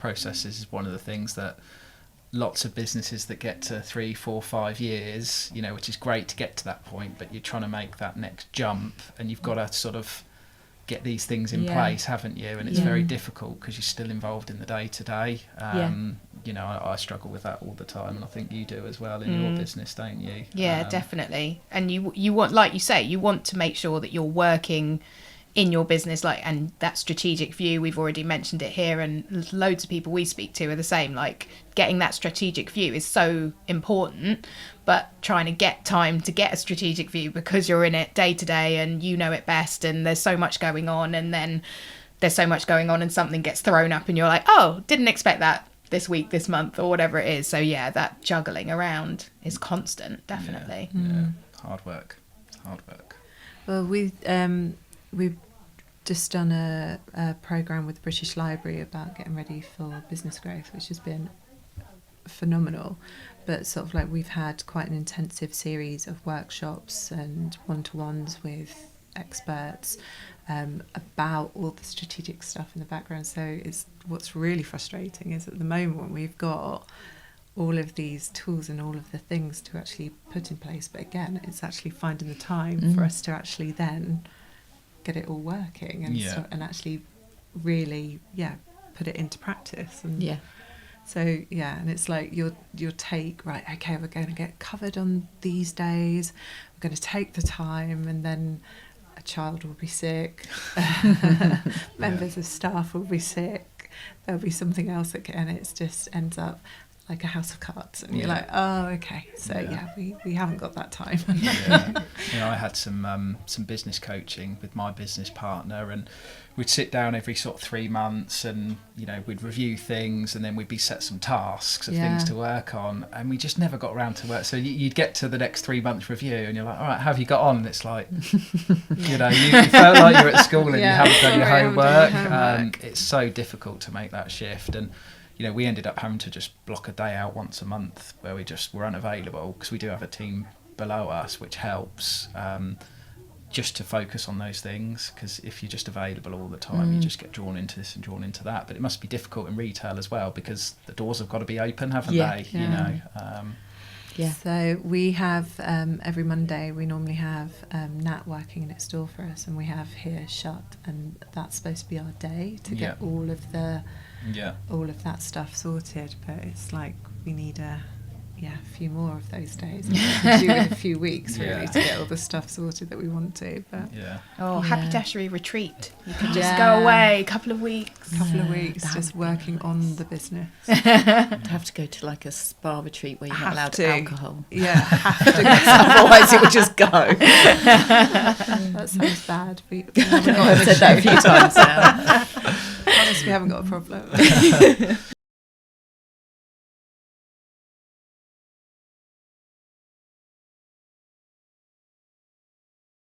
processes is one of the things that lots of businesses that get to 3, 4, 5 years, you know, which is great to get to that point, but you're trying to make that next jump, and you've got to sort of get these things in place, haven't you? And it's very difficult because you're still involved in the day to day. You know, I struggle with that all the time, and I think you do as well in your business, don't you? Yeah, definitely. And you want, like you say, you want to make sure that you're working in your business, like, and that strategic view, we've already mentioned it here, and loads of people we speak to are the same. Like, getting that strategic view is so important, but trying to get time to get a strategic view because you're in it day to day and you know it best, and there's so much going on, and then there's so much going on and something gets thrown up and you're like, oh, didn't expect that this week, this month, or whatever it is. So yeah, that juggling around is constant, definitely. Hard work. Well, we've just done a programme with the British Library about getting ready for business growth, which has been phenomenal. But sort of like, we've had quite an intensive series of workshops and one-to-ones with experts about all the strategic stuff in the background. So it's, what's really frustrating is at the moment we've got all of these tools and all of the things to actually put in place, but again, it's actually finding the time for us to actually then get it all working and and actually really put it into practice. And so and it's like your take, right, okay, we're going to get covered on these days, we're going to take the time, and then a child will be sick, members of staff will be sick, there'll be something else that and it just ends up like a house of cards, and you're like, oh, okay, so we haven't got that time. You know, I had some business coaching with my business partner, and we'd sit down every sort of 3 months, and you know, we'd review things, and then we'd be set some tasks of things to work on, and we just never got around to work. So you'd get to the next 3 months review, and you're like, all right, how have you got on? And it's like, you know, you felt like you're at school and you haven't done your homework. It's so difficult to make that shift. And you know, we ended up having to just block a day out once a month where we just were unavailable, because we do have a team below us, which helps, just to focus on those things, because if you're just available all the time, you just get drawn into this and drawn into that. But it must be difficult in retail as well, because the doors have got to be open, haven't they? You know. So we have every Monday we normally have Nat working next door for us, and we have here shut, and that's supposed to be our day to get all of that stuff sorted. But it's like we need a few more of those days, due in a few weeks really, to get all the stuff sorted that we want to. But haberdashery retreat, you can just go away a couple of weeks just working on the business. I'd have to go to like a spa retreat where you're not allowed alcohol. Have to go. Otherwise it would just go. That sounds bad. I've said that a few times now. Honestly, we haven't got a problem.